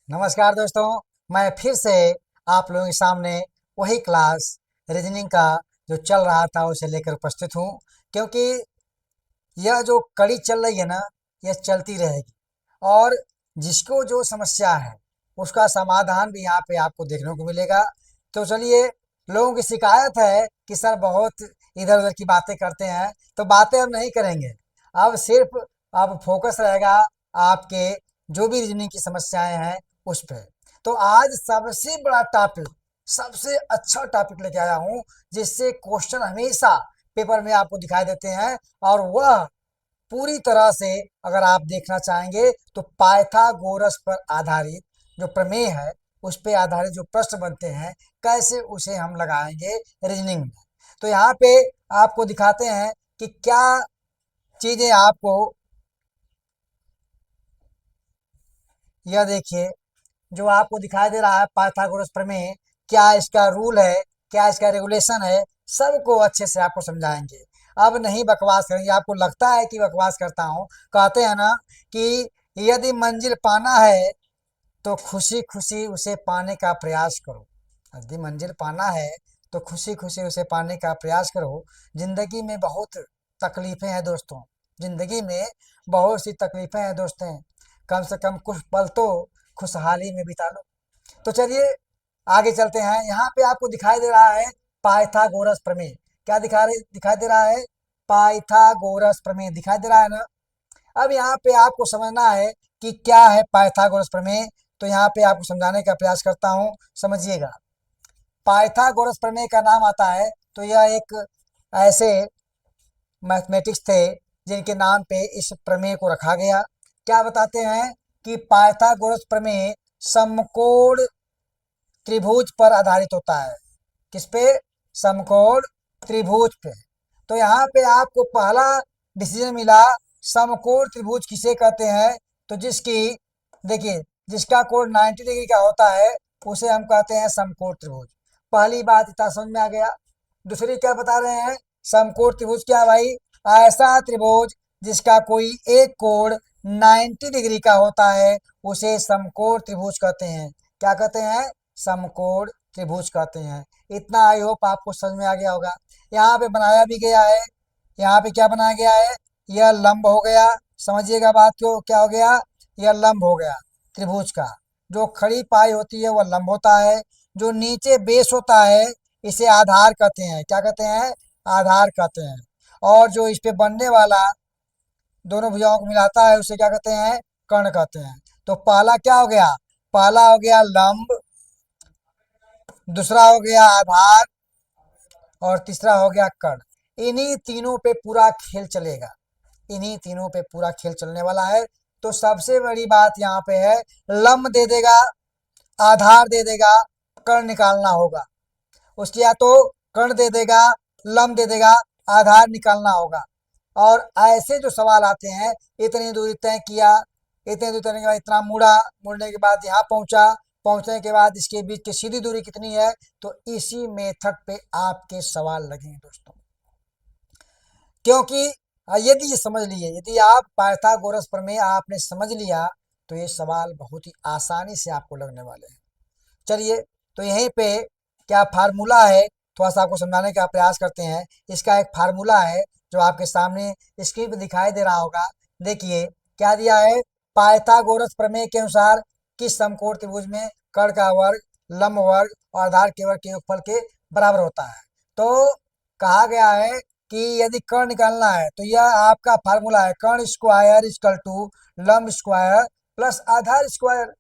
नमस्कार दोस्तों, मैं फिर से आप लोगों के सामने वही क्लास रीजनिंग का जो चल रहा था उसे लेकर उपस्थित हूँ। क्योंकि यह जो कड़ी चल रही है ना, यह चलती रहेगी और जिसको जो समस्या है उसका समाधान भी यहाँ पे आपको देखने को मिलेगा। तो चलिए, लोगों की शिकायत है कि सर बहुत इधर उधर की बातें करते हैं, तो बातें हम नहीं करेंगे। अब सिर्फ अब फोकस रहेगा आपके जो भी रीजनिंग की समस्याएं हैं उस पे। तो आज सबसे बड़ा टॉपिक, सबसे अच्छा टॉपिक लेके आया हूँ, जिससे क्वेश्चन हमेशा पेपर में आपको दिखाई देते हैं। और वह पूरी तरह से अगर आप देखना चाहेंगे तो पाइथागोरस पर आधारित जो प्रमेय है उस पे आधारित जो प्रश्न बनते हैं, कैसे उसे हम लगाएंगे रीजनिंग में। तो यहाँ पे आपको दिखाते हैं कि क्या चीजें आपको, यह देखिए जो आपको दिखाई दे रहा है पाइथागोरस प्रमेय, क्या इसका रूल है, क्या इसका रेगुलेशन है, सबको अच्छे से आपको समझाएंगे। अब नहीं बकवास करेंगे। आपको लगता है कि बकवास करता हूँ, कहते हैं ना कि यदि मंजिल पाना है तो खुशी खुशी उसे पाने का प्रयास करो। यदि मंजिल पाना है तो खुशी खुशी उसे पाने का प्रयास करो। जिंदगी में बहुत तकलीफें हैं दोस्तों, जिंदगी में बहुत सी तकलीफें हैं दोस्तों, कम से कम कुछ पल तो खुशहाली में बिता लो। तो चलिए आगे चलते हैं। यहाँ पे आपको दिखाई दे रहा है पाइथागोरस प्रमेय। क्या दिखाई दे रहा है? पाइथागोरस प्रमेय दिखाई दे रहा है ना। अब यहाँ पे आपको समझना है कि क्या है पाइथागोरस प्रमेय। तो यहाँ पे आपको समझाने का प्रयास करता हूँ, समझिएगा। पाइथागोरस प्रमेय का नाम आता है तो यह एक ऐसे मैथमेटिक्स थे जिनके नाम पे इस प्रमेय को रखा गया। क्या बताते हैं कि पाइथागोरस प्रमेय समकोण त्रिभुज पर आधारित होता है। किस पे? समकोण त्रिभुज पे। तो यहाँ पे आपको पहला डिसीजन मिला, समकोण त्रिभुज किसे कहते हैं? तो जिसकी, देखिए, जिसका कोण 90 डिग्री का होता है उसे हम कहते हैं समकोण त्रिभुज। पहली बात इतना समझ में आ गया। दूसरी क्या बता रहे हैं? समकोण त्रिभुज क्या भाई? ऐसा त्रिभुज जिसका कोई एक कोण 90 डिग्री का होता है उसे समकोण त्रिभुज कहते हैं। क्या कहते हैं? समकोण त्रिभुज कहते हैं। इतना आई होप आपको समझ में आ गया होगा। यहाँ पे बनाया भी गया है। यहाँ पे क्या बनाया गया है? यह लंब हो गया। समझिएगा बात को, क्या हो गया? यह लंब हो गया त्रिभुज का। जो खड़ी पाई होती है वह लंब होता है। जो नीचे बेस होता है इसे आधार कहते हैं। क्या कहते हैं? आधार कहते हैं। और जो इस पे बनने वाला दोनों भुजाओं को मिलाता है उसे क्या कहते हैं? कर्ण कहते हैं। तो पहला क्या हो गया? पहला हो गया लंब, दूसरा हो गया आधार और तीसरा हो गया कर्ण। इन्हीं तीनों पे पूरा खेल चलेगा, इन्हीं तीनों पे पूरा खेल चलने वाला है। तो सबसे बड़ी बात यहाँ पे है, लंब दे देगा, आधार दे देगा, कर्ण निकालना होगा। उसके या तो कर्ण दे देगा, लंब दे देगा, आधार निकालना होगा। और ऐसे जो सवाल आते हैं, इतनी दूरी तय किया, इतनी दूरी तय के बाद इतना मुड़ा, मुड़ने के बाद यहाँ पहुंचा, पहुंचने के बाद इसके बीच की सीधी दूरी कितनी है, तो इसी मेथड पे आपके सवाल लगेंगे दोस्तों। क्योंकि यदि ये समझ लिए, यदि आप पाइथागोरस प्रमेय आपने समझ लिया तो ये सवाल बहुत ही आसानी से आपको लगने वाले हैं। चलिए, तो यहीं पे क्या फार्मूला है, थोड़ा सा आपको समझाने का प्रयास करते हैं। इसका एक फार्मूला है जो आपके सामने स्क्रीन पे दिखाई दे रहा होगा। देखिए क्या दिया है? पाइथागोरस प्रमेय के अनुसार किस समकोण त्रिभुज में कर्ण का वर्ग, लंब वर्ग और आधार के वर्ग के योगफल के बराबर होता है। तो कहा गया है कि यदि कर्ण निकालना है तो यह आपका फार्मूला है, कर्ण स्क्वायर इक्वल टू लंब स्क्वायर प्लस आधार स्क्वायर।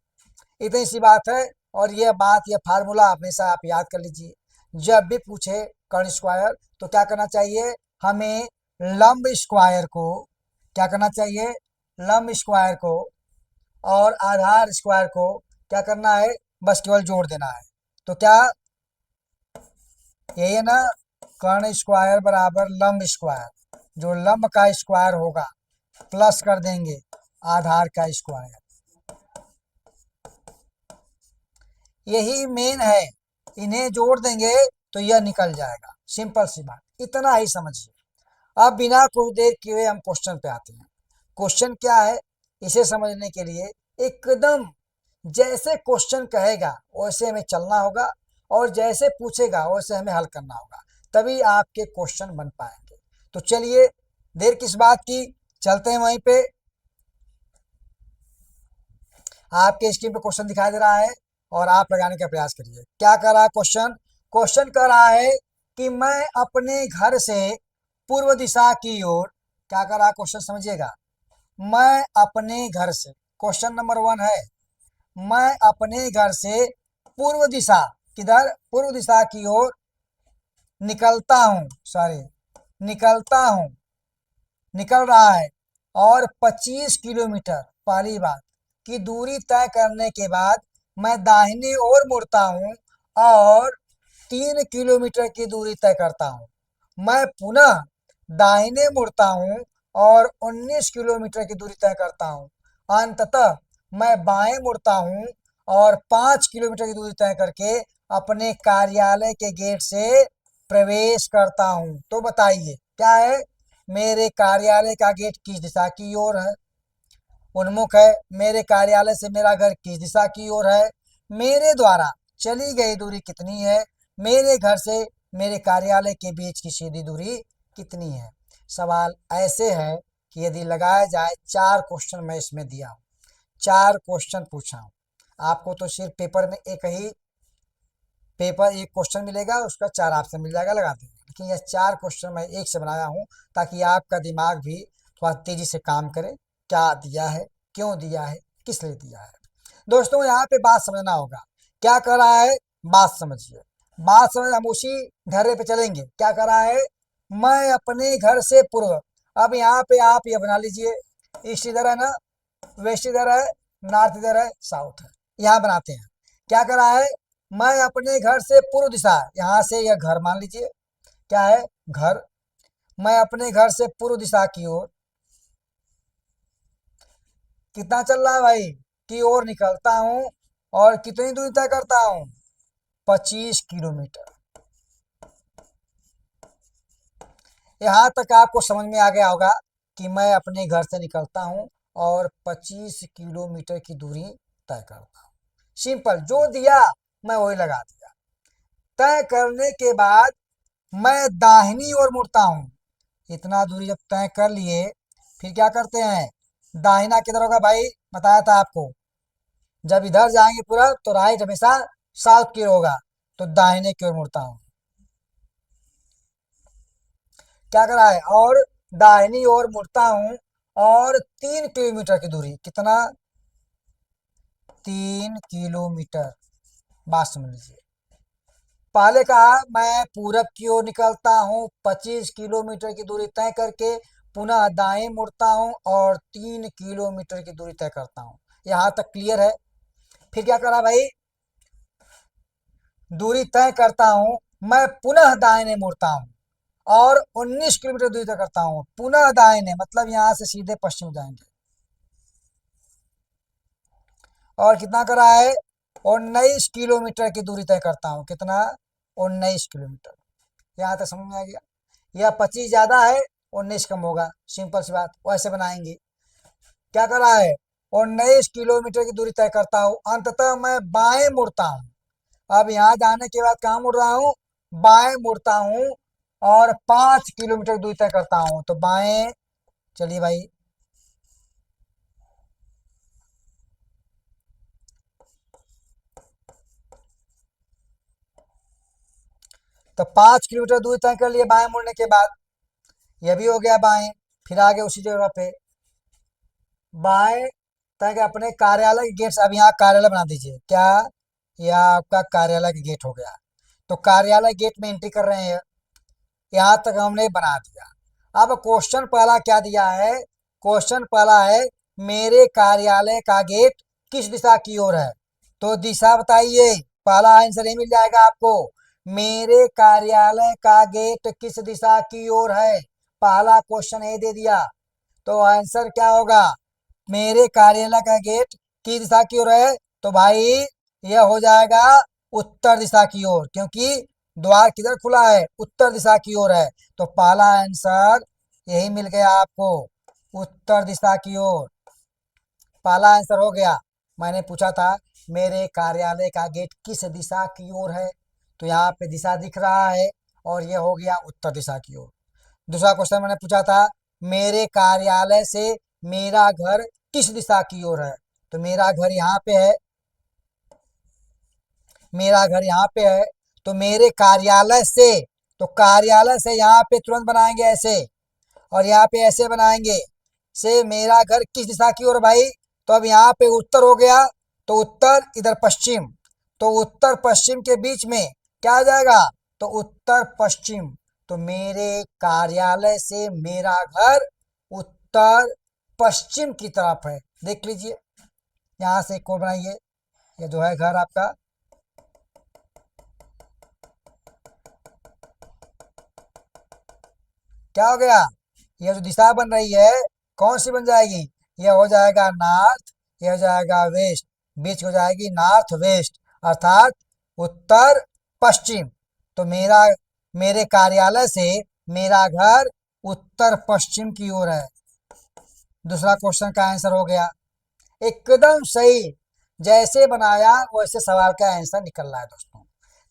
इतनी सी बात है। और यह बात, यह फार्मूला हमेशा आप याद कर लीजिए। जब भी पूछे कर्ण स्क्वायर तो क्या करना चाहिए हमें? लंब स्क्वायर को, क्या करना चाहिए? लंब स्क्वायर को और आधार स्क्वायर को क्या करना है? बस केवल जोड़ देना है। तो क्या यही है ना? कर्ण स्क्वायर बराबर लंब स्क्वायर, जो लंब का स्क्वायर होगा प्लस कर देंगे आधार का स्क्वायर। यही मेन है, इन्हें जोड़ देंगे तो यह निकल जाएगा। सिंपल सी बात, इतना ही समझिए। अब बिना कुछ देर किए हम क्वेश्चन पे आते हैं। क्वेश्चन क्या है इसे समझने के लिए एकदम जैसे क्वेश्चन कहेगा वैसे हमें चलना होगा और जैसे पूछेगा वैसे हमें हल करना होगा, तभी आपके क्वेश्चन बन पाएंगे। तो चलिए देर किस बात की, चलते हैं वहीं पे। आपके स्क्रीन पे क्वेश्चन दिखाई दे रहा है और आप लगाने का प्रयास करिए। क्या कर रहा है क्वेश्चन? क्वेश्चन कर रहा है कि मैं अपने घर से पूर्व दिशा की ओर, क्या कर रहा है क्वेश्चन समझिएगा, मैं अपने घर से, क्वेश्चन नंबर 1 है, मैं अपने घर से पूर्व दिशा, किधर, पूर्व दिशा की ओर निकलता हूं, सॉरी, निकलता हूं, निकल रहा है और 25 किलोमीटर, पहली बात, की दूरी तय करने के बाद मैं दाहिनी ओर मुड़ता हूं और 3 किलोमीटर की दूरी तय करता हूं। मैं पुनः दाहिने मुड़ता हूं और 19 किलोमीटर की दूरी तय करता हूं। अंततः मैं बाएं मुड़ता हूं और 5 किलोमीटर की दूरी तय करके अपने कार्यालय के गेट से प्रवेश करता हूं। तो बताइए क्या है, मेरे कार्यालय का गेट किस दिशा की ओर है, उन्मुख है, मेरे कार्यालय से मेरा घर किस दिशा की ओर है, मेरे द्वारा चली गई दूरी कितनी है, मेरे घर से मेरे कार्यालय के बीच की सीधी दूरी कितनी है। सवाल ऐसे है कि यदि लगाया जाए, 4 क्वेश्चन मैं इसमें दिया हूँ, 4 क्वेश्चन पूछा हूँ। आपको तो सिर्फ पेपर में एक ही पेपर, एक क्वेश्चन मिलेगा, उसका 4 ऑप्शन मिल जाएगा, लगा देंगे। लेकिन यह 4 क्वेश्चन मैं एक से बनाया हूँ ताकि आपका दिमाग भी थोड़ा तेजी से काम करे, क्या दिया है, क्यों दिया है, किस लिए दिया है। दोस्तों यहाँ पे बात समझना होगा, क्या कर रहा है, बात समझिए, बात समझ, हम उसी ढर्रे पे चलेंगे। क्या कर रहा है, मैं अपने घर से पूर्व, अब यहाँ पे आप ये बना लीजिए, ईस्ट इधर है ना, वेस्ट इधर है, नॉर्थ इधर है, साउथ है, यहाँ बनाते हैं। क्या कर रहा है, मैं अपने घर से पूर्व दिशा, यहाँ से यह घर मान लीजिए, क्या है, घर, मैं अपने घर से पूर्व दिशा की ओर कितना चल रहा है भाई, की ओर निकलता हूं और कितनी दूरी तय करता हूं, 25 किलोमीटर। यहाँ तक आपको समझ में आ गया होगा कि मैं अपने घर से निकलता हूं और 25 किलोमीटर की दूरी तय करता हूं। सिंपल, जो दिया मैं वही लगा दिया। तय करने के बाद मैं दाहिनी ओर मुड़ता हूं, इतना दूरी जब तय कर लिए, फिर क्या करते हैं, दाहिना किधर होगा भाई, बताया था आपको, जब इधर जाएंगे पूरा तो राइट हमेशा साउथ की ओर होगा, तो दाहिने की ओर मुड़ता हूं। क्या करा है, और दाहिनी ओर मुड़ता हूं और 3 किलोमीटर की दूरी, कितना, 3 किलोमीटर, बात समझ लीजिए। पहले कहा मैं पूरब की ओर निकलता हूं 25 किलोमीटर की दूरी तय करके, पुनः दाएं मुड़ता हूं और 3 किलोमीटर की दूरी तय करता हूं। यहां तक क्लियर है। फिर क्या करा भाई, दूरी तय करता हूं, मैं पुनः दाहिने मुड़ता हूं और 19 किलोमीटर दूरी तय करता हूं, पुनः दाहिने मतलब यहां से सीधे पश्चिम जाएंगे, और कितना करा है, 19 किलोमीटर की दूरी तय करता हूं, कितना, 19 किलोमीटर। यहाँ तक समझ में आ गया, यह 25 ज्यादा है, 19 कम होगा, सिंपल सी बात, वैसे बनाएंगे। क्या कर रहा है, 19 किलोमीटर की दूरी तय करता हूं, अंततः मैं बाएं मुड़ता हूं। अब यहाँ जाने के बाद कहाँ मुड़ रहा हूँ, बाएं मुड़ता हूँ और 5 किलोमीटर की दूरी तय करता हूँ, तो बाएं, चलिए भाई, तो 5 किलोमीटर दूरी तय कर लिए बाएं मुड़ने के बाद, यह भी हो गया बाएं। फिर आगे उसी जगह पे बाएं तय के अपने कार्यालय के गेट से, अब यहाँ कार्यालय बना दीजिए, क्या, यह आपका कार्यालय का गेट हो गया। तो कार्यालय गेट में एंट्री कर रहे हैं, यहाँ तक हमने बना दिया। अब क्वेश्चन पहला क्या दिया है, क्वेश्चन पहला है मेरे कार्यालय का गेट किस दिशा की ओर है, तो दिशा बताइए, पहला आंसर ये मिल जाएगा आपको, मेरे कार्यालय का गेट किस दिशा की ओर है, पहला क्वेश्चन ये दे दिया। तो आंसर क्या होगा, मेरे कार्यालय का गेट किस दिशा की ओर है, तो भाई यह हो जाएगा उत्तर दिशा की ओर, क्योंकि द्वार किधर खुला है, उत्तर दिशा की ओर है। तो पहला आंसर यही मिल गया आपको, उत्तर दिशा की ओर, पहला आंसर हो गया। मैंने पूछा था मेरे कार्यालय का गेट किस दिशा की ओर है, तो यहाँ पे दिशा दिख रहा है और ये हो गया उत्तर दिशा की ओर। दूसरा क्वेश्चन मैंने पूछा था मेरे कार्यालय से मेरा घर किस दिशा की ओर है, तो मेरा घर यहाँ पे है, मेरा घर यहाँ पे है, तो मेरे कार्यालय से, तो कार्यालय से यहाँ पे तुरंत बनाएंगे ऐसे, और यहाँ पे ऐसे बनाएंगे, से मेरा घर किस दिशा की ओर भाई, तो अब यहाँ पे उत्तर हो गया, तो उत्तर इधर पश्चिम, तो उत्तर पश्चिम के बीच में क्या आ जाएगा, तो उत्तर पश्चिम, तो मेरे कार्यालय से मेरा घर उत्तर पश्चिम की तरफ है। देख लीजिए, यहाँ से कोड बनाइए, ये जो है घर आपका, क्या हो गया, ये जो दिशा बन रही है कौन सी बन जाएगी, ये हो जाएगा नॉर्थ, ये हो जाएगा वेस्ट, बीच हो जाएगी नॉर्थ वेस्ट, अर्थात उत्तर पश्चिम। तो मेरे कार्यालय से मेरा घर उत्तर पश्चिम की ओर है। दूसरा क्वेश्चन का आंसर हो गया एकदम सही, जैसे बनाया वैसे सवाल का आंसर निकल रहा है दोस्तों।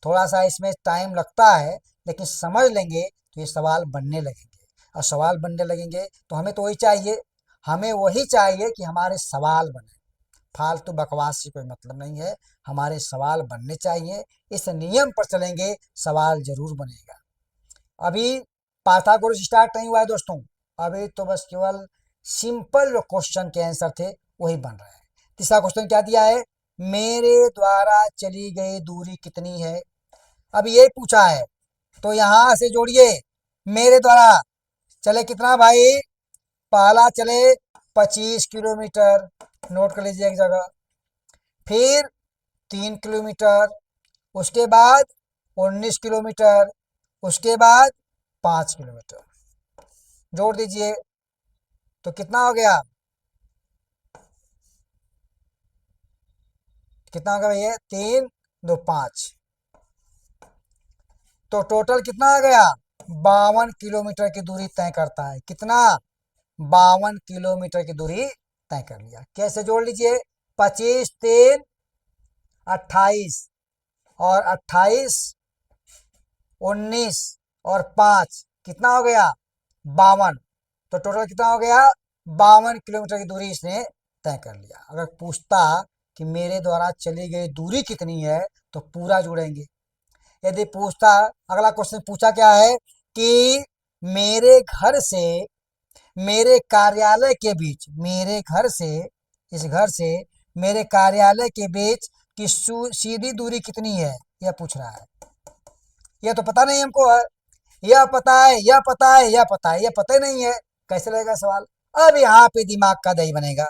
थोड़ा सा इसमें टाइम लगता है, लेकिन समझ लेंगे तो ये सवाल बनने लगेंगे, और सवाल बनने लगेंगे तो हमें तो वही चाहिए, हमें वही चाहिए कि हमारे सवाल बने, फालतू बकवास से कोई मतलब नहीं है, हमारे सवाल बनने चाहिए। इस नियम पर चलेंगे, सवाल जरूर बनेगा। अभी पाइथागोरस स्टार्ट नहीं हुआ है दोस्तों, अभी तो बस केवल सिंपल जो क्वेश्चन के आंसर थे वही बन रहे हैं। तीसरा क्वेश्चन क्या दिया है, मेरे द्वारा चली गई दूरी कितनी है, अब ये पूछा है, तो यहां से जोड़िए, मेरे द्वारा चले कितना भाई, पहला चले 25 किलोमीटर, नोट कर लीजिए एक जगह, फिर 3 किलोमीटर, उसके बाद 19 किलोमीटर, उसके बाद 5 किलोमीटर, जोड़ दीजिए तो कितना हो गया, कितना होगा भैया, 3 2 5, तो टोटल कितना आ गया, 52 किलोमीटर की दूरी तय करता है। कितना, 52 किलोमीटर की दूरी तय कर लिया। कैसे जोड़ लीजिए, 25 3 28, और 28 19 और 5 कितना हो गया, 52, तो टोटल कितना हो गया, 52 किलोमीटर की दूरी इसने तय कर लिया। अगर पूछता कि मेरे द्वारा चली गई दूरी कितनी है, तो पूरा जोड़ेंगे। यदि पूछता, अगला क्वेश्चन पूछा क्या है कि मेरे घर से मेरे कार्यालय के बीच, मेरे घर से, इस घर से मेरे कार्यालय के बीच की सीधी दूरी कितनी है, यह पूछ रहा है। यह तो पता नहीं हमको है, यह पता है, यह पता है, यह पता है, यह पता ही नहीं है, कैसे लगेगा सवाल। अब यहाँ पे दिमाग का दही बनेगा,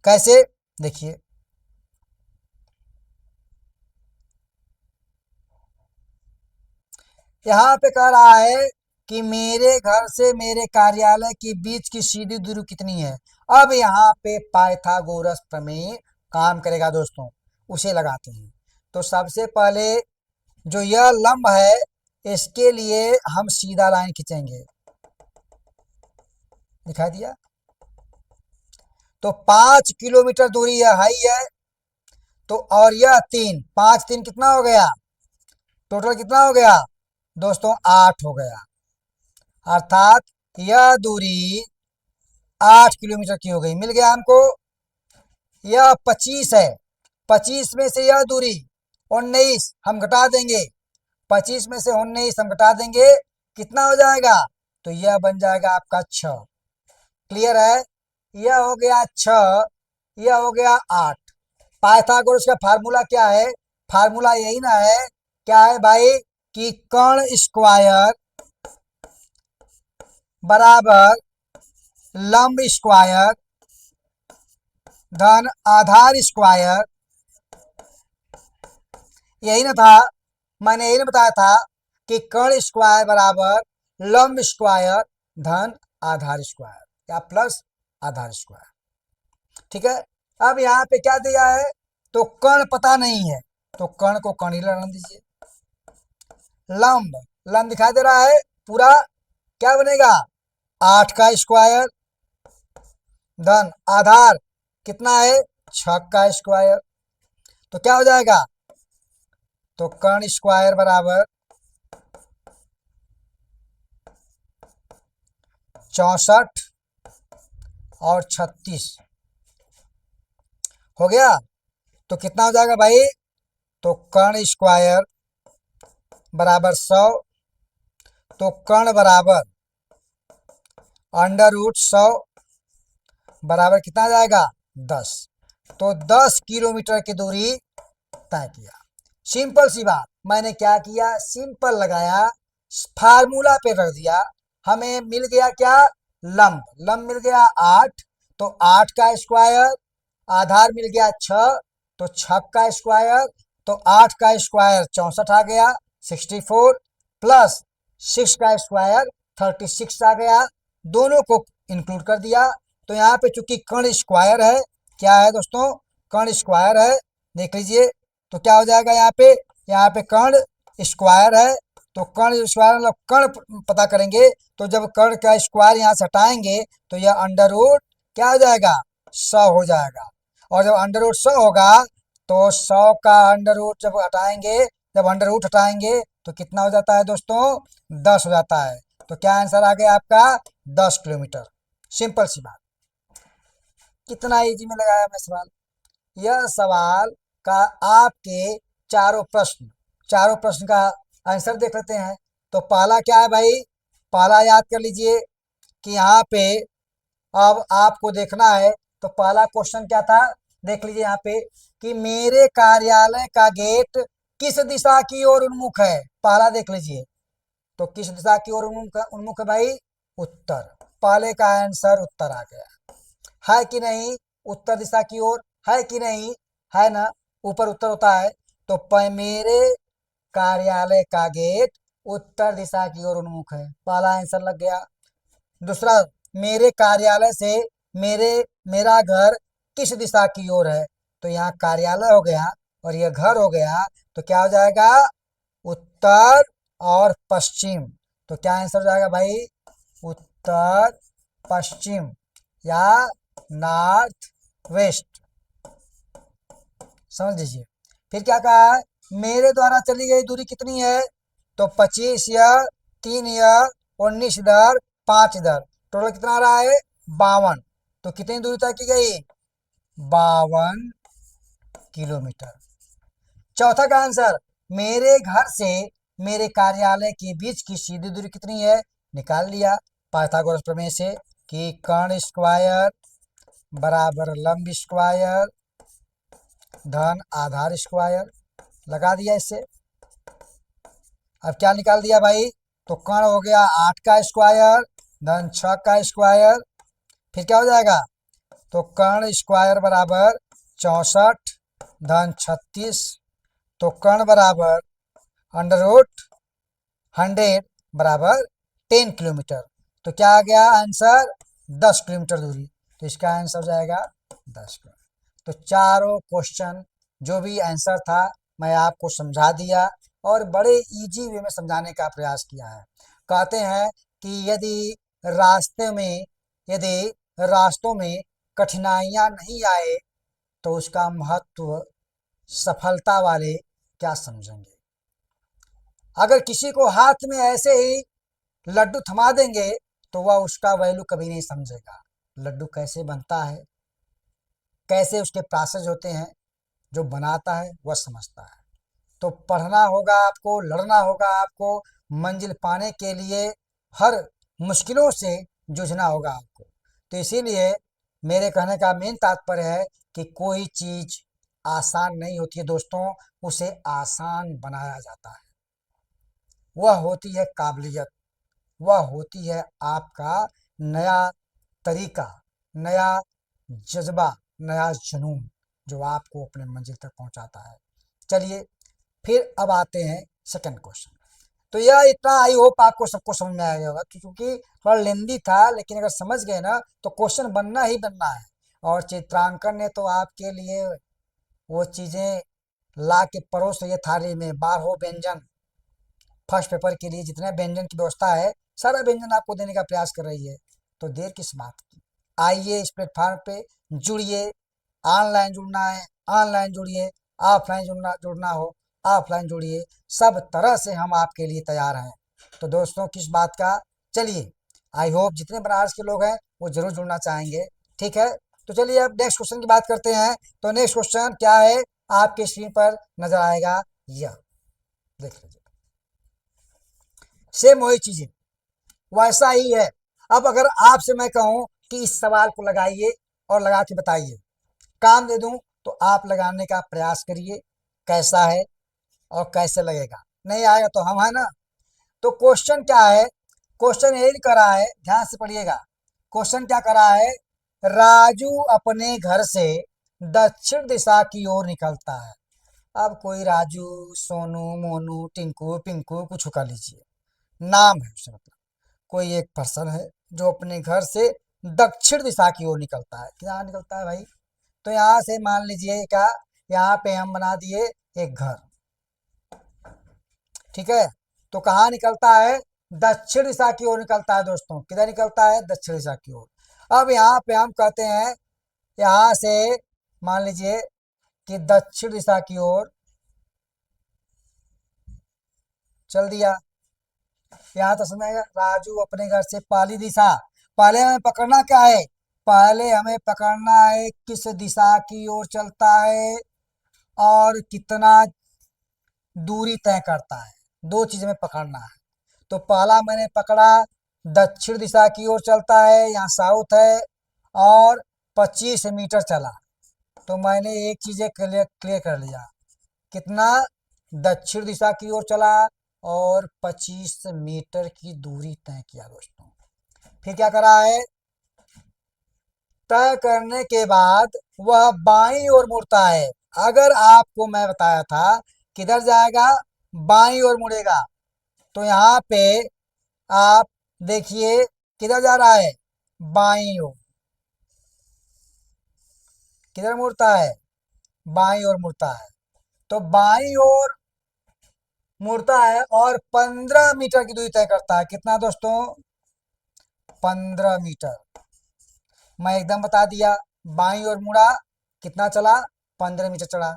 कैसे, देखिए, यहाँ पे कह रहा है कि मेरे घर से मेरे कार्यालय के बीच की सीधी दूरी कितनी है। अब यहाँ पे पाइथागोरस प्रमेय काम करेगा दोस्तों, उसे लगाते हैं। तो सबसे पहले जो यह लंब है, इसके लिए हम सीधा लाइन खींचेंगे, दिखाई दिया, तो 5 किलोमीटर दूरी यह हाई है, तो और यह 5 3 कितना हो गया, टोटल कितना हो गया दोस्तों, 8 हो गया, अर्थात यह दूरी 8 किलोमीटर की हो गई। मिल गया हमको, यह 25 है, 25 में से यह दूरी 19 हम घटा देंगे, 25 में से 19 हम घटा देंगे, कितना हो जाएगा, तो यह बन जाएगा आपका 6। क्लियर है, यह हो गया 6, यह हो गया 8। पाइथागोरस का फार्मूला क्या है, फार्मूला यही ना है, क्या है भाई, कि कर्ण स्क्वायर बराबर लंब स्क्वायर धन आधार स्क्वायर, यही ना था, मैंने यही ना बताया था कि कर्ण स्क्वायर बराबर लंब स्क्वायर धन आधार स्क्वायर या प्लस आधार स्क्वायर। ठीक है, अब यहाँ पे क्या दिया है, तो कर्ण पता नहीं है, तो कर्ण को कर्ण ही रहने दीजिए, लंब, लंब दिखाई दे रहा है पूरा, क्या बनेगा, 8 का स्क्वायर धन आधार कितना है 6 का स्क्वायर, तो क्या हो जाएगा, तो कर्ण स्क्वायर बराबर 64 और 36 हो गया। तो कितना हो जाएगा भाई, तो कर्ण स्क्वायर बराबर 100, तो कर्ण बराबर अंडर रूट 100 बराबर कितना आ जाएगा, 10। तो 10 किलोमीटर की दूरी तय किया। सिंपल सी बात, मैंने क्या किया, सिंपल लगाया, फार्मूला पे रख दिया, हमें मिल गया क्या, लंब। लंब मिल गया 8, तो 8 का स्क्वायर, आधार मिल गया 6, तो 6 का स्क्वायर, तो 8 का स्क्वायर 64 आ गया 64, प्लस 6 का स्क्वायर 36 आ गया, दोनों को इंक्लूड कर दिया। तो यहाँ पे चूंकि कर्ण स्क्वायर है, क्या है दोस्तों, कर्ण स्क्वायर है, देख लीजिए। तो क्या हो जाएगा यहाँ पे कर्ण स्क्वायर है, तो कर्ण स्क्वायर मतलब कर्ण पता करेंगे, तो जब कर्ण का स्क्वायर यहाँ से हटाएंगे तो यह अंडर रूट क्या हो जाएगा, 100 हो जाएगा। और जब अंडर रूट 100 होगा, तो 100 का अंडर रूट जब हटाएंगे, जब अंडर रूट हटाएंगे तो कितना हो जाता है दोस्तों, 10 हो जाता है। तो क्या आंसर आ गया आपका, 10 किलोमीटर। सिंपल सी बात, कितना इजी में लगाया मैं सवाल। यह सवाल का आपके चारों प्रश्न का आंसर देख लेते हैं। तो पहला क्या है भाई, पहला याद कर लीजिए कि यहाँ पे अब आपको देखना है। तो पहला क्वेश्चन क्या था, देख लीजिए यहाँ पे कि मेरे कार्यालय का गेट किस दिशा की ओर उन्मुख है, पहला देख लीजिए। तो किस दिशा की ओर उन्मुख है भाई, उत्तर। पहले का आंसर उत्तर आ गया, है कि नहीं, उत्तर दिशा की ओर है कि नहीं, है ना, ऊपर उत्तर होता है। तो मेरे कार्यालय का गेट उत्तर दिशा की ओर उन्मुख है, पहला आंसर लग गया। दूसरा, मेरे कार्यालय से मेरा घर किस दिशा की ओर है, तो यहाँ कार्यालय हो गया और यह घर हो गया, तो क्या हो जाएगा, उत्तर और पश्चिम। तो क्या आंसर हो जाएगा भाई, उत्तर पश्चिम या नॉर्थ वेस्ट, समझ लीजिए। फिर क्या कहा है, मेरे द्वारा चली गई दूरी कितनी है, तो 25 या 3 या 19 इधर 5 इधर, टोटल कितना आ रहा है, 52। तो कितनी दूरी तय की गई, 52 किलोमीटर। चौथा का आंसर, मेरे घर से मेरे कार्यालय के बीच की सीधी दूरी कितनी है, निकाल लिया पाइथागोरस प्रमेय से कि कर्ण स्क्वायर बराबर लंब स्क्वायर धन आधार स्क्वायर, लगा दिया इससे। अब क्या निकाल दिया भाई, तो कर्ण हो गया 8 का स्क्वायर धन 6 का स्क्वायर, फिर क्या हो जाएगा, तो कर्ण स्क्वायर बराबर 64 धन 36, तो कर्ण बराबर अंडर रूट 100 बराबर 10 किलोमीटर। तो क्या आ गया आंसर, 10 किलोमीटर दूरी। तो इसका आंसर हो जाएगा 10 किलोमीटर। तो चारों क्वेश्चन जो भी आंसर था मैं आपको समझा दिया और बड़े इजी वे में समझाने का प्रयास किया है। कहते हैं कि यदि रास्तों में कठिनाइयां नहीं आए तो उसका महत्व सफलता वाले क्या समझेंगे। अगर किसी को हाथ में ऐसे ही लड्डू थमा देंगे तो वह उसका वैल्यू कभी नहीं समझेगा। लड्डू कैसे बनता है, कैसे उसके प्रोसेस होते हैं, जो बनाता है वह समझता है। तो पढ़ना होगा आपको, लड़ना होगा आपको, मंजिल पाने के लिए हर मुश्किलों से जूझना होगा आपको। तो इसीलिए मेरे कहने का मेन तात्पर्य है कि कोई चीज़ आसान नहीं होती है दोस्तों, उसे आसान बनाया जाता है। वह होती है काबिलियत, वह होती है आपका नया तरीका, नया जज्बा, नया जुनून, जो आपको अपने मंजिल तक पहुंचाता है। चलिए फिर अब आते हैं सेकंड क्वेश्चन। तो यह इतना आई होप आपको सबको समझ में आया होगा, क्योंकि थोड़ा लेंदी था, लेकिन अगर समझ गए ना तो क्वेश्चन बनना ही बनना है। और चित्रांकन ने तो आपके लिए वो चीज़ें ला के परोस रही है थाली में, 12 व्यंजन फर्स्ट पेपर के लिए जितने व्यंजन की व्यवस्था है सारा व्यंजन आपको देने का प्रयास कर रही है। तो देर किस बात की, आइए इस प्लेटफॉर्म पे जुड़िए, ऑनलाइन जुड़ना है ऑनलाइन जुड़िए, ऑफलाइन जुड़ना हो ऑफलाइन जुड़िए, सब तरह से हम आपके लिए तैयार हैं। तो दोस्तों किस बात का, चलिए आई होप जितने बनारस के लोग हैं वो जरूर जुड़ना चाहेंगे। ठीक है, तो चलिए अब नेक्स्ट क्वेश्चन की बात करते हैं। तो नेक्स्ट क्वेश्चन क्या है, आपके स्क्रीन पर नजर आएगा, यह देख लीजिए। सेम वही चीजें, वैसा ही है। अब अगर आपसे मैं कहूं कि इस सवाल को लगाइए और लगा के बताइए, काम दे दूं तो आप लगाने का प्रयास करिए, कैसा है और कैसे लगेगा। नहीं आएगा तो हम है ना। तो क्वेश्चन क्या है, क्वेश्चन यही कर रहा है, ध्यान से पढ़िएगा। क्वेश्चन क्या कर रहा है, राजू अपने घर से दक्षिण दिशा की ओर निकलता है। अब कोई राजू, सोनू, मोनू, टिंकू, पिंकू, कुछ कर लीजिए, नाम है उससे मतलब, कोई एक पर्सन है जो अपने घर से दक्षिण दिशा की ओर निकलता है। क्या निकलता है भाई, तो यहाँ से मान लीजिए क्या, यहाँ पे हम बना दिए एक घर। ठीक है, तो कहाँ निकलता है, दक्षिण दिशा की ओर निकलता है दोस्तों। किधर निकलता है, दक्षिण दिशा की ओर। अब यहाँ पे हम कहते हैं, यहाँ से मान लीजिए कि दक्षिण दिशा की ओर चल दिया। यहाँ तो समझेगा, राजू अपने घर से पहली दिशा, पहले हमें पकड़ना क्या है, पहले हमें पकड़ना है किस दिशा की ओर चलता है और कितना दूरी तय करता है, दो चीजें में पकड़ना है। तो पहला मैंने पकड़ा, दक्षिण दिशा की ओर चलता है, यहाँ साउथ है, और 25 मीटर चला। तो मैंने एक चीजें क्लियर कर लिया, कितना, दक्षिण दिशा की ओर चला और 25 मीटर की दूरी तय किया दोस्तों। फिर क्या करा है, तय करने के बाद वह बाईं ओर मुड़ता है। अगर आपको मैं बताया था किधर जाएगा, बाईं ओर मुड़ेगा, तो यहाँ पे आप देखिए किधर जा रहा है, बाईं ओर। किधर मुड़ता है, बाईं ओर मुड़ता है। तो बाईं ओर मुड़ता है और 15 मीटर की दूरी तय करता है। कितना दोस्तों, 15 मीटर। मैं एकदम बता दिया, बाईं ओर मुड़ा, कितना चला, 15 मीटर चला।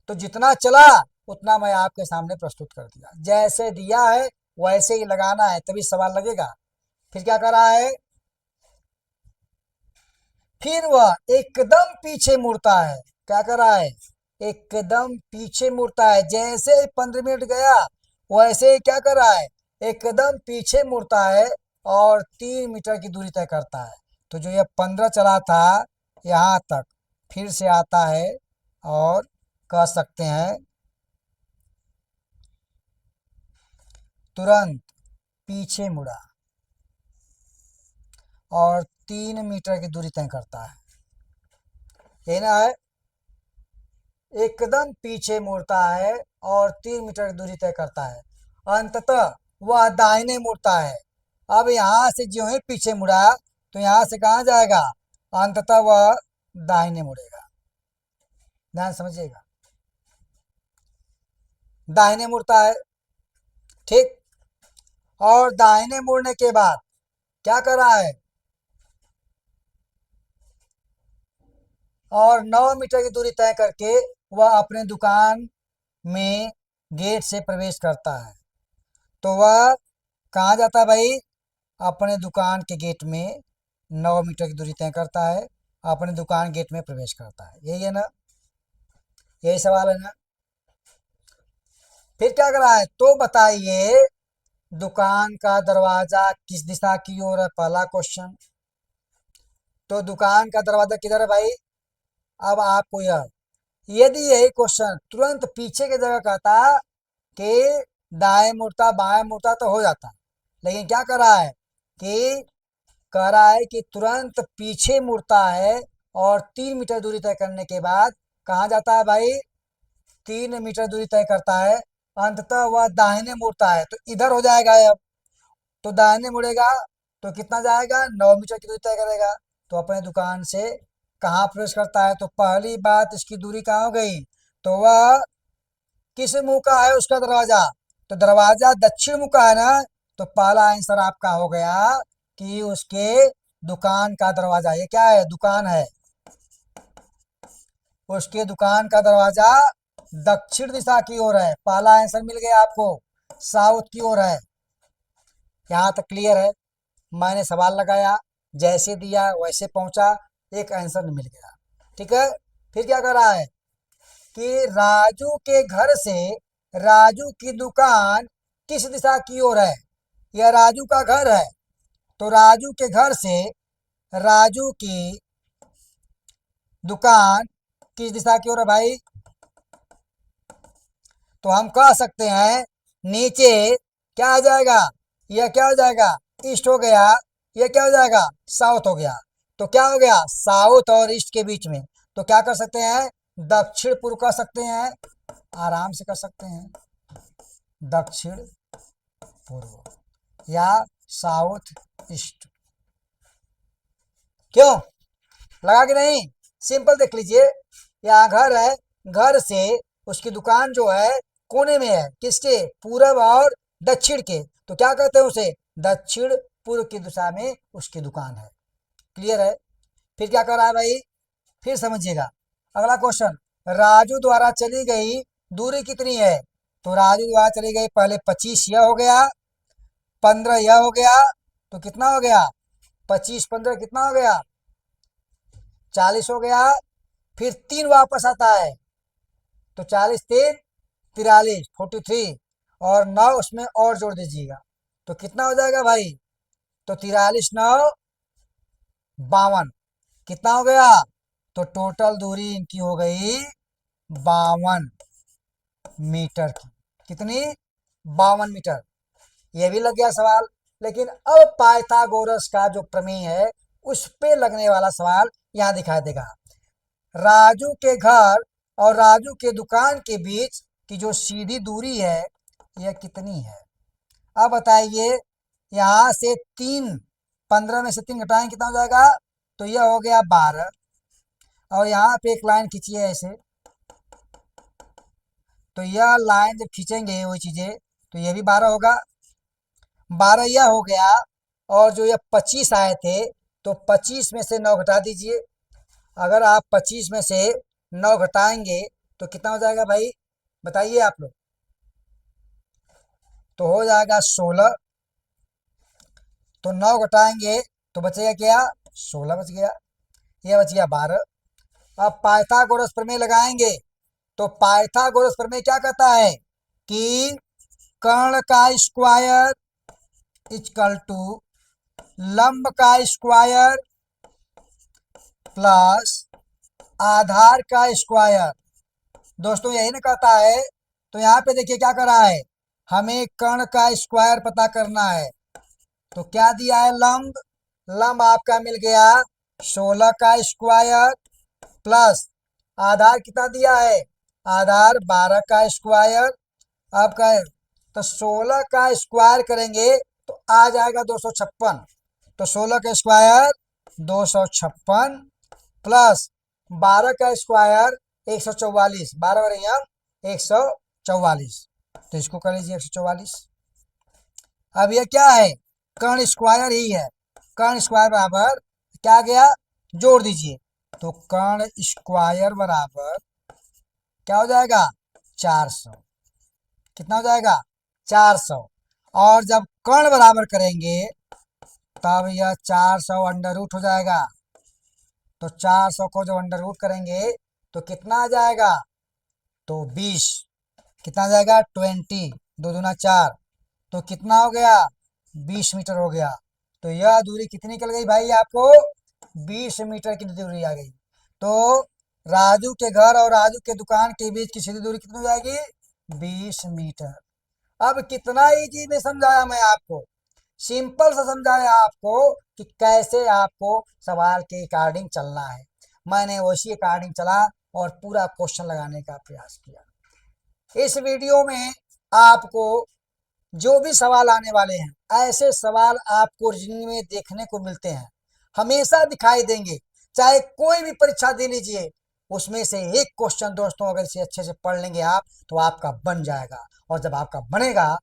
तो जितना चला उतना मैं आपके सामने प्रस्तुत कर दिया, जैसे दिया है वैसे ही लगाना है, तभी सवाल लगेगा। फिर क्या कर रहा है, फिर वह एकदम पीछे मुड़ता है। क्या कर रहा है, एकदम पीछे मुड़ता है। जैसे ही 15 मिनट गया वैसे ही क्या कर रहा है, एकदम पीछे मुड़ता है और 3 मीटर की दूरी तय करता है। तो जो ये 15 चला था यहाँ तक, फिर से आता है और कह सकते हैं तुरंत पीछे मुड़ा और 3 मीटर की दूरी तय करता है। ये ना है, एकदम पीछे मुड़ता है और 3 मीटर की दूरी तय करता है। अंततः वह दाहिने मुड़ता है। अब यहाँ से जो ही पीछे मुड़ा तो यहाँ से कहाँ जाएगा, अंततः वह दाहिने मुड़ेगा। ध्यान समझिएगा, दाहिने मुड़ता है। ठीक, और दाहिने मुड़ने के बाद क्या कर रहा है, और 9 मीटर की दूरी तय करके वह अपने दुकान में गेट से प्रवेश करता है। तो वह कहाँ जाता है भाई, अपने दुकान के गेट में 9 मीटर की दूरी तय करता है, अपने दुकान गेट में प्रवेश करता है। यही है ना, यही सवाल है ना। फिर क्या कर रहा है, तो बताइए दुकान का दरवाजा किस दिशा की ओर है, पहला क्वेश्चन। तो दुकान का दरवाजा किधर है भाई, अब आपको यह, यदि यही क्वेश्चन तुरंत पीछे की जगह कहता कि दाएं मुड़ता बाएं मुड़ता तो हो जाता, लेकिन क्या कर रहा है कि कह रहा है कि तुरंत पीछे मुड़ता है और 3 मीटर दूरी तय करने के बाद कहाँ जाता है भाई, 3 मीटर दूरी तय करता है, अंततः वह दाहिने मुड़ता है। तो इधर हो जाएगा अब, तो दाहिने मुड़ेगा तो कितना जाएगा, 9 मीटर की दूरी तय करेगा। तो अपने दुकान से कहाँ प्रवेश करता है, तो पहली बात इसकी दूरी कहाँ हो गई, तो वह किस मुंह का है उसका दरवाजा, तो दरवाजा दक्षिण मुंह का है ना। तो पहला आंसर आपका हो गया कि उसके दुकान का दरवाजा, ये क्या है, दुकान है। उसके दुकान का दरवाजा दक्षिण दिशा की ओर है। पहला आंसर मिल गया आपको, साउथ की ओर है। यहाँ तक क्लियर है? मैंने सवाल लगाया, जैसे दिया वैसे पहुंचा, एक आंसर मिल गया। ठीक है, फिर क्या कर रहा है कि राजू के घर से राजू की दुकान किस दिशा की ओर है? यह राजू का घर है, तो राजू के घर से राजू की दुकान किस दिशा की ओर है भाई? तो हम कह सकते हैं नीचे क्या आ जाएगा, यह क्या हो जाएगा, ईस्ट हो गया, यह क्या हो जाएगा, साउथ हो गया। तो क्या हो गया, साउथ और ईस्ट के बीच में। तो क्या कर सकते हैं, दक्षिण पूर्व कर सकते हैं, आराम से कर सकते हैं, दक्षिण पूर्व या साउथ ईस्ट। क्यों, लगा कि नहीं? सिंपल देख लीजिए, यहाँ घर है, घर से उसकी दुकान जो है कोने में है, किसके, पूरब और दक्षिण के। तो क्या कहते हैं उसे, दक्षिण पूर्व की दिशा में उसकी दुकान है। क्लियर है? फिर क्या कर रहा है भाई, फिर समझिएगा अगला क्वेश्चन। राजू द्वारा चली गई दूरी कितनी है? तो राजू द्वारा चली गई, पहले 25 यह हो गया, 15 यह हो गया, तो कितना हो गया, 25 15 कितना हो गया, 40 हो गया। फिर 3 वापस आता है, तो 40 3 43 43, और 9 उसमें और जोड़ दीजिएगा, तो कितना हो जाएगा भाई, तो 43 9 52, कितना हो गया, तो टोटल दूरी इनकी हो गई 52 मीटर की। कितनी, 52 मीटर। ये भी लग गया सवाल। लेकिन अब पाइथागोरस का जो प्रमेय है उस पे लगने वाला सवाल यहां दिखाई देगा। राजू के घर और राजू के दुकान के बीच की जो सीधी दूरी है यह कितनी है? अब बताइए, यहां से 3, 15 में से 3 घटाएं कितना हो जाएगा, तो यह हो गया 12, और यहाँ पे एक लाइन खींचिए ऐसे, तो यह लाइन जब खींचेंगे वही चीजें, तो यह भी 12 होगा, 12 यह हो गया, और जो यह 25 आए थे, तो 25 में से 9 घटा दीजिए। अगर आप 25 में से 9 घटाएंगे तो कितना हो जाएगा भाई, बताइए आप लोग, तो हो जाएगा 16, तो 9 घटाएंगे तो बचेगा क्या, 16 बच गया, यह बच गया 12। अब पाइथागोरस प्रमेय लगाएंगे, तो पाइथागोरस प्रमेय क्या कहता है कि कर्ण का स्क्वायर इक्वल टू लंब का स्क्वायर प्लस आधार का स्क्वायर। दोस्तों यही ना कहता है, तो यहाँ पे देखिए क्या कर रहा है, हमें कर्ण का स्क्वायर पता करना है, तो क्या दिया है, लंब, लंब आपका मिल गया 16 का स्क्वायर प्लस आधार कितना दिया है, आधार 12 का स्क्वायर। आपका तो 16 का स्क्वायर करेंगे तो आ जाएगा 256, तो 16 का स्क्वायर 256 प्लस 12 का स्क्वायर 144, 12 बटे 144, तो इसको कर लीजिए 144। अब ये क्या है, कर्ण स्क्वायर ही है, कर्ण स्क्वायर बराबर क्या गया, जोड़ दीजिए, तो कर्ण स्क्वायर बराबर क्या हो जाएगा, 400, कितना हो जाएगा, 400। और जब कर्ण बराबर करेंगे तब यह 400 अंडर रूट हो जाएगा, तो 400 को जब अंडर रूट करेंगे तो कितना आ जाएगा, तो 20, कितना आ जाएगा, 20, 2 दूना 4, तो कितना हो गया, 20 मीटर हो गया। तो यह दूरी कितनी निकल गई भाई, आपको 20 मीटर की दूरी आ गई। तो राजू के घर और राजू के दुकान के बीच की सीधी दूरी कितनी हो जाएगी, 20 मीटर। अब कितना इजी में समझाया मैं आपको, सिंपल सा समझाया आपको कि कैसे आपको सवाल के अकॉर्डिंग चलना है। मैंने उसी अकॉर्डिंग चला और पूरा क्वेश्चन लगाने का प्रयास किया। इस वीडियो में आपको जो भी सवाल आने वाले हैं ऐसे सवाल आपको जिंदगी में देखने को मिलते हैं, हमेशा दिखाई देंगे, चाहे कोई भी परीक्षा दे लीजिए, उसमें से एक क्वेश्चन दोस्तों अगर इसे अच्छे से पढ़ लेंगे आप तो आपका बन जाएगा, और जब आपका बनेगा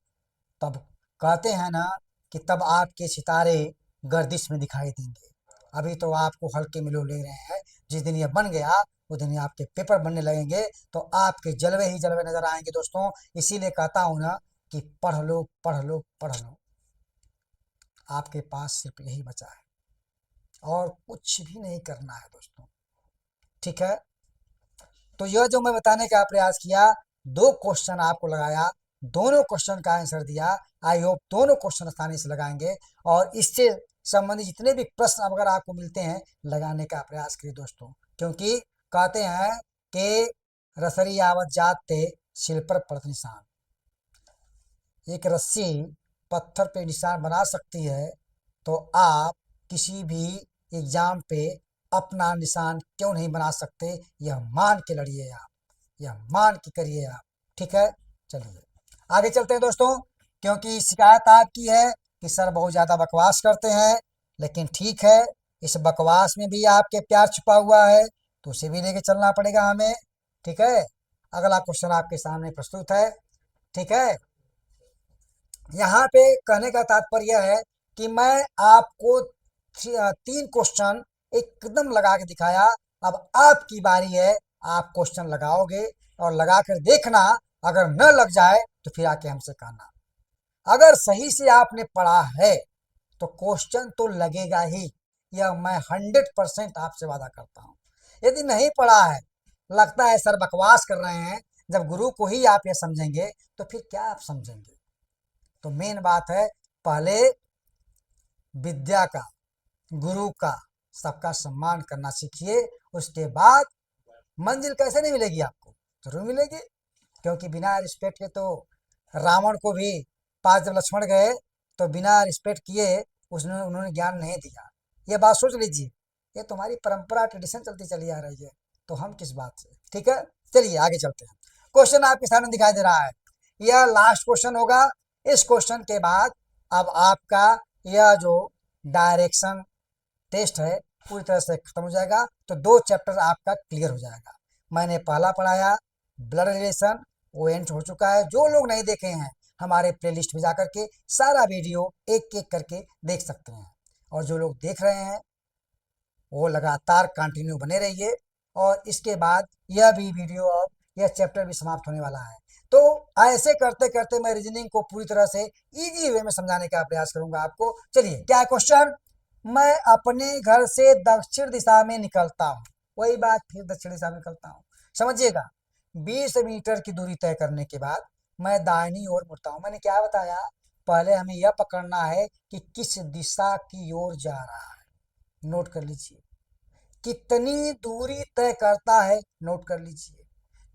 तब कहते हैं ना कि तब आपके सितारे गर्दिश में दिखाई देंगे। अभी तो आपको हल्के में लो ले रहे हैं, जिस दिन ये बन गया उस दिन आपके पेपर बनने लगेंगे, तो आपके जलवे ही जलवे नजर आएंगे दोस्तों। इसीलिए कहता हूं ना कि पढ़ लो पढ़ लो पढ़ लो, आपके पास सिर्फ यही बचा है और कुछ भी नहीं करना है दोस्तों, ठीक है। तो यह जो मैं बताने का प्रयास किया, 2 क्वेश्चन आपको लगाया, दोनों क्वेश्चन का आंसर दिया। आई होप दोनों क्वेश्चन आसानी से लगाएंगे और इससे संबंधित जितने भी प्रश्न अगर आपको मिलते हैं लगाने का प्रयास करिए दोस्तों, क्योंकि कहते हैं कि रसरी आवत जात ते सिल पर पड़त निशान। एक रस्सी पत्थर पे निशान बना सकती है, तो आप किसी भी एग्जाम पे अपना निशान क्यों नहीं बना सकते? यह मान के लड़िए आप, यह मान के करिए आप, ठीक है। चलिए आगे चलते हैं दोस्तों, क्योंकि शिकायत आपकी है कि सर बहुत ज़्यादा बकवास करते हैं, लेकिन ठीक है, इस बकवास में भी आपके प्यार छुपा हुआ है, तो उसे भी लेके चलना पड़ेगा हमें, ठीक है। अगला क्वेश्चन आपके सामने प्रस्तुत है, ठीक है। यहाँ पे कहने का तात्पर्य है कि मैं आपको 3 क्वेश्चन एकदम लगा के दिखाया। अब आपकी बारी है, आप क्वेश्चन लगाओगे और लगा कर देखना, अगर न लग जाए तो फिर आके हमसे कहना। अगर सही से आपने पढ़ा है तो क्वेश्चन तो लगेगा ही, यह मैं 100% आपसे वादा करता हूँ। यदि नहीं पढ़ा है, लगता है सर बकवास कर रहे हैं, जब गुरु को ही आप ये समझेंगे तो फिर क्या आप समझेंगे? तो मेन बात है, पहले विद्या का, गुरु का, सबका सम्मान करना सीखिए, उसके बाद मंजिल कैसे नहीं मिलेगी आपको, जरूर मिलेगी। क्योंकि बिना रिस्पेक्ट के तो रावण को भी पास जब लक्ष्मण गए तो बिना रिस्पेक्ट किए उसने उन्होंने ज्ञान नहीं दिया। ये बात सोच लीजिए, ये तुम्हारी परंपरा ट्रेडिशन चलती चली आ रही है, तो हम किस बात से, ठीक है। चलिए आगे चलते हैं। क्वेश्चन आपके सामने दिखाई दे रहा है, यह लास्ट क्वेश्चन होगा। इस क्वेश्चन के बाद अब आपका यह जो डायरेक्शन टेस्ट है पूरी तरह से खत्म हो जाएगा, तो 2 चैप्टर आपका क्लियर हो जाएगा। मैंने पहला पढ़ाया ब्लड रिलेशन, वो एंड हो चुका है। जो लोग नहीं देखे हैं हमारे प्लेलिस्ट में जाकर के सारा वीडियो एक एक करके देख सकते हैं, और जो लोग देख रहे हैं वो लगातार कंटिन्यू बने रहिए। और इसके बाद यह भी वीडियो और यह चैप्टर भी समाप्त होने वाला है, तो ऐसे करते करते मैं रीजनिंग को पूरी तरह से इजी वे में समझाने का प्रयास करूंगा आपको। चलिए क्या क्वेश्चन, मैं अपने घर से दक्षिण दिशा में निकलता हूँ, वही बात फिर दक्षिण दिशा में निकलता हूँ, समझिएगा। 20 मीटर की दूरी तय करने के बाद मैं दाहिनी ओर मुड़ता हूँ। मैंने क्या बताया, पहले हमें यह पकड़ना है कि किस दिशा की ओर जा रहा है, नोट कर लीजिए। कितनी दूरी तय करता है, नोट कर लीजिए।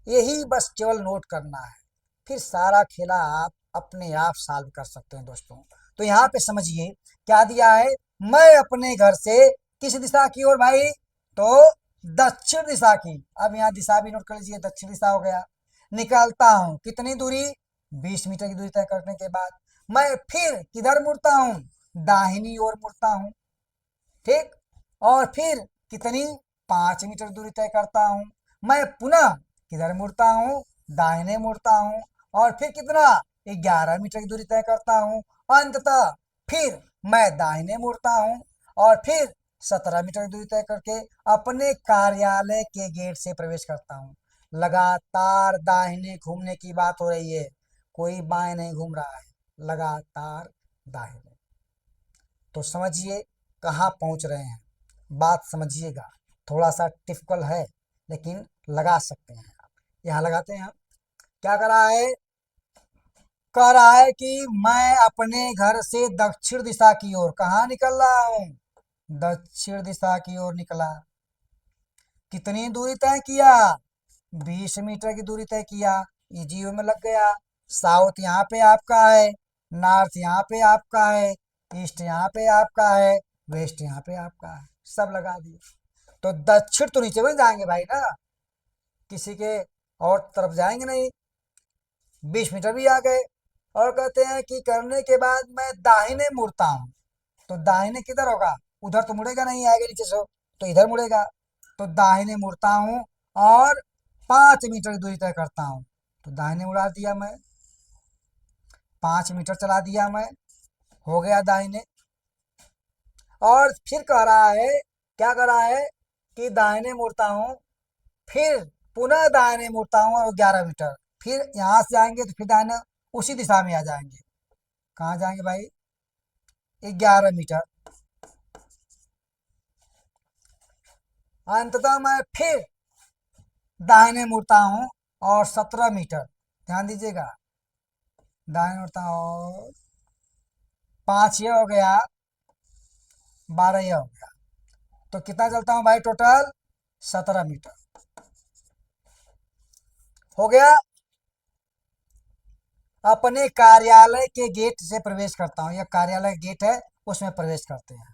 यही बस केवल नोट करना है, फिर सारा खेला आप अपने आप सॉल्व कर सकते हैं दोस्तों। तो यहाँ पे समझिए क्या दिया है, मैं अपने घर से किस दिशा की ओर भाई, तो दक्षिण दिशा की। अब यहाँ दिशा भी नोट कर लीजिए, दक्षिण दिशा हो गया। निकालता हूँ कितनी दूरी, 20 मीटर की दूरी तय करने के बाद मैं फिर किधर मुड़ता हूँ, दाहिनी ओर मुड़ता हूँ, ठीक। और फिर कितनी, 5 मीटर दूरी तय करता हूँ। मैं पुनः किधर मुड़ता हूँ, दाहिने मुड़ता हूँ, और फिर कितना, 11 मीटर की दूरी तय करता हूँ। अंततः फिर मैं दाहिने मुड़ता हूँ और फिर 17 मीटर की दूरी तय करके अपने कार्यालय के गेट से प्रवेश करता हूँ। लगातार दाहिने घूमने की बात हो रही है, कोई बाएं नहीं घूम रहा है, लगातार दाहिने। तो समझिए कहाँ पहुँच रहे हैं, बात समझिएगा। थोड़ा सा टिपिकल है लेकिन लगा सकते हैं आप। यहाँ लगाते हैं हम, क्या कर रहा है, कह रहा है कि मैं अपने घर से दक्षिण दिशा की ओर कहाँ निकल रहा हूँ, दक्षिण दिशा की ओर निकला। कितनी दूरी तय किया, 20 मीटर की दूरी तय किया, इजी में लग गया। साउथ यहाँ पे आपका है, नॉर्थ यहाँ पे आपका है, ईस्ट यहाँ पे आपका है, वेस्ट यहाँ पे आपका है, सब लगा दिया। तो दक्षिण तो नीचे में जाएंगे भाई ना, किसी के और तरफ जाएंगे नहीं। 20 मीटर भी आ गए, और कहते हैं कि करने के बाद मैं दाहिने मुड़ता हूँ, तो दाहिने किधर होगा, उधर तो मुड़ेगा नहीं, आगे नीचे से तो इधर मुड़ेगा। तो दाहिने मुड़ता हूँ और 5 मीटर की दूरी तय करता हूँ, तो दाहिने उड़ा दिया मैं, 5 मीटर चला दिया मैं, हो गया दाहिने। और फिर कह रहा है, क्या कर रहा है, कि दाहिने मुड़ता हूँ, फिर पुनः दाहिने मुड़ता हूँ और 11 मीटर, फिर यहाँ से आएंगे तो फिर दाहिने उसी दिशा में आ जाएंगे। कहाँ जाएंगे भाई? 11 मीटर। अंततः मैं फिर दाहिने मुड़ता हूँ और 17 मीटर। ध्यान दीजिएगा, दाहिने मुड़ता हूँ और 5 ये हो गया, 12 ये हो गया, तो कितना चलता हूँ भाई? टोटल 17 मीटर हो गया। अपने कार्यालय के गेट से प्रवेश करता हूँ, यह कार्यालय गेट है, उसमें प्रवेश करते हैं।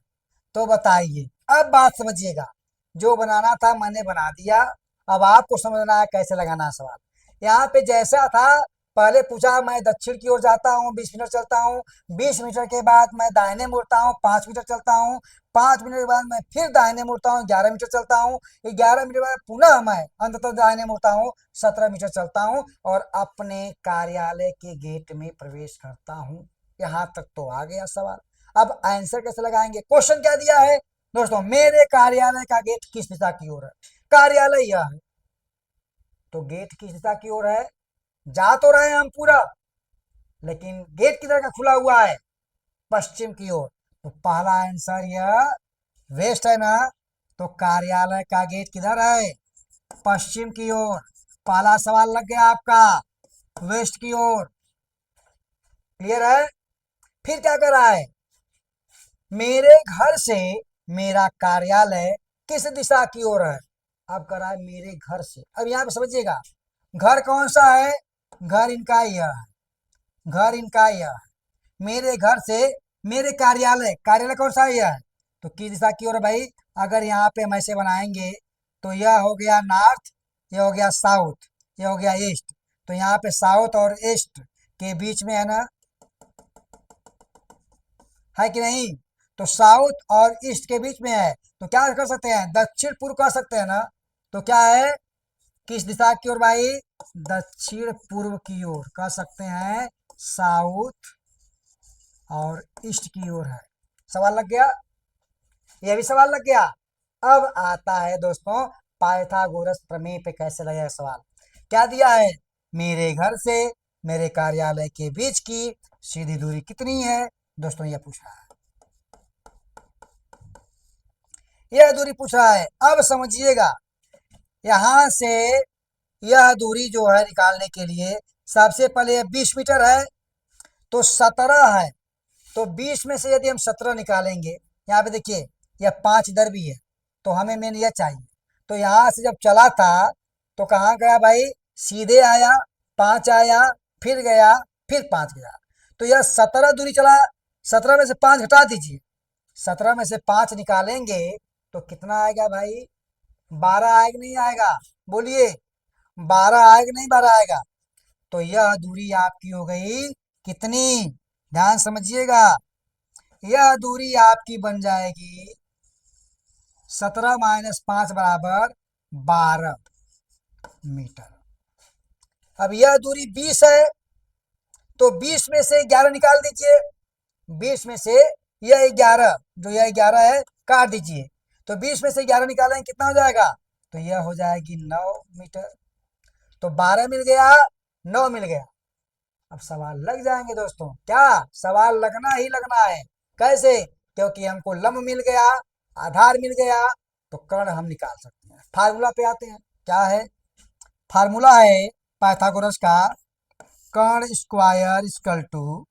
तो बताइए, अब बात समझिएगा, जो बनाना था मैंने बना दिया, अब आपको समझना है कैसे लगाना है सवाल। यहाँ पे जैसा था, पहले पूछा मैं दक्षिण की ओर जाता हूँ, 20 मीटर चलता हूँ, 20 मीटर के बाद मैं दाहिने मुड़ता हूँ, 5 मीटर चलता हूँ, 5 मिनट के बाद मैं फिर दाहिने मुड़ता हूँ, 11 मीटर चलता हूँ, 11 मीटर बाद पुनः मैं अंततः दाहिने मुड़ता हूँ, 17 मीटर चलता हूँ और अपने कार्यालय के गेट में प्रवेश करता हूँ। यहाँ तक तो आ गया सवाल। अब आंसर कैसे लगाएंगे? क्वेश्चन क्या दिया है दोस्तों? मेरे कार्यालय का गेट किस दिशा की ओर है? कार्यालय यह है, तो गेट किस दिशा की ओर है? जा तो रहे हैं हम पूरा, लेकिन गेट किधर का खुला हुआ है? पश्चिम की ओर। तो पहला आंसर यह वेस्ट है ना, तो कार्यालय का गेट किधर है? पश्चिम की ओर। पहला सवाल लग गया आपका वेस्ट की ओर। क्लियर है? फिर क्या कर रहा है? मेरे घर से मेरा कार्यालय किस दिशा की ओर है? अब कर रहा है मेरे घर से। अब यहाँ पे समझिएगा, घर कौन सा है? घर इनका यह है, घर इनका यह है। मेरे घर से मेरे कार्यालय, कार्यालय कौन सा है? यह है, तो किस दिशा की ओर है भाई? अगर यहाँ पे हम ऐसे बनाएंगे तो यह हो गया नॉर्थ, यह हो गया साउथ, यह हो गया ईस्ट, तो यहाँ पे साउथ और ईस्ट के बीच में है ना, है कि नहीं? तो साउथ और ईस्ट के बीच में है, तो क्या कर सकते हैं? दक्षिण पूर्व कर सकते हैं ना। तो क्या है? किस दिशा की ओर भाई? दक्षिण पूर्व की ओर कह सकते हैं, साउथ और ईस्ट की ओर है। सवाल लग गया? यह भी सवाल लग गया। अब आता है दोस्तों पाइथागोरस प्रमेय पे कैसे लगेगा सवाल। क्या दिया है? मेरे घर से मेरे कार्यालय के बीच की सीधी दूरी कितनी है? दोस्तों यह पूछा है, यह दूरी पूछा है। अब समझिएगा, यहां से यह दूरी जो है निकालने के लिए सबसे पहले 20 मीटर है, तो 17 है, तो 20 में से यदि हम 17 निकालेंगे, यहाँ पे देखिए यह 5 इधर भी है, तो हमें मेन यह चाहिए। तो यहाँ से जब चला था तो कहाँ गया भाई? सीधे आया, 5 आया, फिर गया, फिर 5 गया, तो यह 17 दूरी चला। 17 में से 5 घटा दीजिए, 17 में से 5 निकालेंगे तो कितना आएगा भाई? 12 आएगा नहीं आएगा? बोलिए, 12 आएगा नहीं? 12 आएगा। तो यह दूरी आपकी हो गई कितनी? ध्यान समझिएगा, यह दूरी आपकी बन जाएगी 17 - 5 बराबर 12 मीटर। अब यह दूरी 20 है, तो 20 में से 11 निकाल दीजिए, 20 में से यह 11, जो यह 11 है काट दीजिए, तो 20 में से 11 निकालेंगे कितना हो जाएगा? तो यह हो जाएगी 9 मीटर। तो 12 मिल गया, 9 मिल गया। अब सवाल लग जाएंगे दोस्तों, क्या सवाल लगना ही लगना है। कैसे? क्योंकि हमको लंब मिल गया, आधार मिल गया, तो कर्ण हम निकाल सकते हैं। फार्मूला पे आते हैं, क्या है फार्मूला? है पाइथागोरस का, कर्ण स्क्वायर इक्वल टू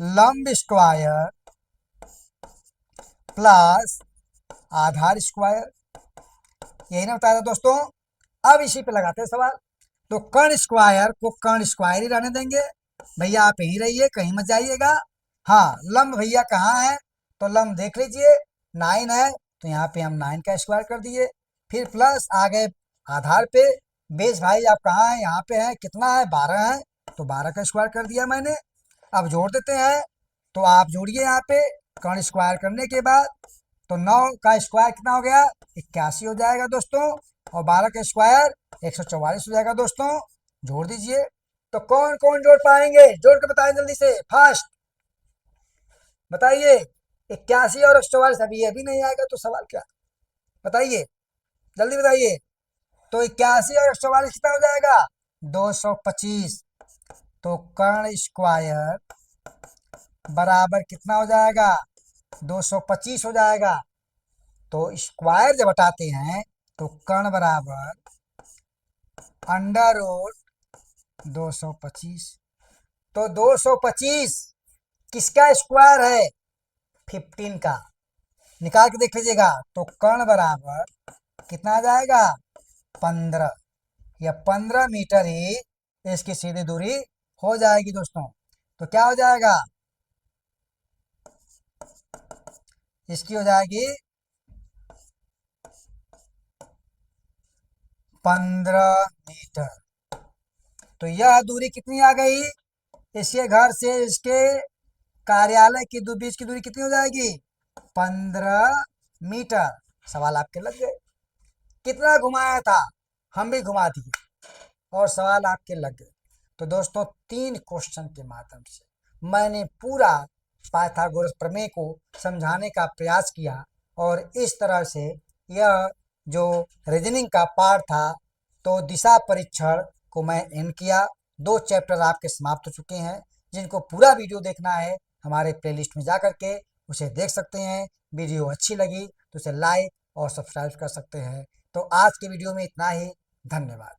लंब स्क्वायर प्लस आधार स्क्वायर। यही ना बताया था दोस्तों। अब इसी पे लगाते हैं सवाल। तो कर्ण स्क्वायर को कर्ण स्क्वायर ही रहने देंगे, भैया आप यहीं रहिए, कहीं मत जाइएगा। हाँ, लंब भैया कहाँ है? तो लंब देख लीजिए, 9 है, तो यहाँ पे हम 9 का स्क्वायर कर दिए, फिर प्लस आ गए आधार पे। बेस भाई आप कहाँ हैं? यहाँ पे हैं, कितना है? 12 है, तो 12 का स्क्वायर कर दिया मैंने। अब जोड़ देते हैं, तो आप जोड़िए यहाँ पे, कर्ण स्क्वायर करने के बाद तो 9 का स्क्वायर कितना हो गया? 81 हो जाएगा दोस्तों, और 12 का स्क्वायर 144 हो जाएगा दोस्तों। जोड़ दीजिए। तो कौन कौन जोड़ पाएंगे? जोड़ के बताएं जल्दी से, फास्ट बताइए। 81 और 144, अभी ये भी नहीं आएगा तो सवाल क्या? बताइए। जल्दी बताइए। तो 81 और 144 कितना हो जाएगा? 225। तो कर्ण स्क्वायर बराबर कितना हो जाएगा? 225 हो जाएगा। तो स्क्वायर जब हटाते हैं तो कर्ण बराबर अंडर रूट 225। तो 225 किसका स्क्वायर है? 15 का। निकाल के देख लीजिएगा। तो कर्ण बराबर कितना आ जाएगा? 15। या 15 मीटर ही इसकी सीधी दूरी हो जाएगी दोस्तों। तो क्या हो जाएगा? इसकी हो जाएगी 15 मीटर। तो यह दूरी कितनी आ गई? इसके घर से इसके कार्यालय की बीच की दूरी कितनी हो जाएगी? 15 मीटर। सवाल आपके लग गए। कितना घुमाया था? हम भी घुमा दिए और सवाल आपके लग गए। तो दोस्तों 3 क्वेश्चन के माध्यम से मैंने पूरा पाइथागोरस प्रमेय को समझाने का प्रयास किया और इस तरह से यह जो रीजनिंग का पार्ट था तो दिशा परीक्षण को मैं एंड किया। 2 चैप्टर आपके समाप्त हो चुके हैं। जिनको पूरा वीडियो देखना है हमारे प्लेलिस्ट में जा करके उसे देख सकते हैं। वीडियो अच्छी लगी तो उसे लाइक और सब्सक्राइब कर सकते हैं। तो आज के वीडियो में इतना ही। धन्यवाद।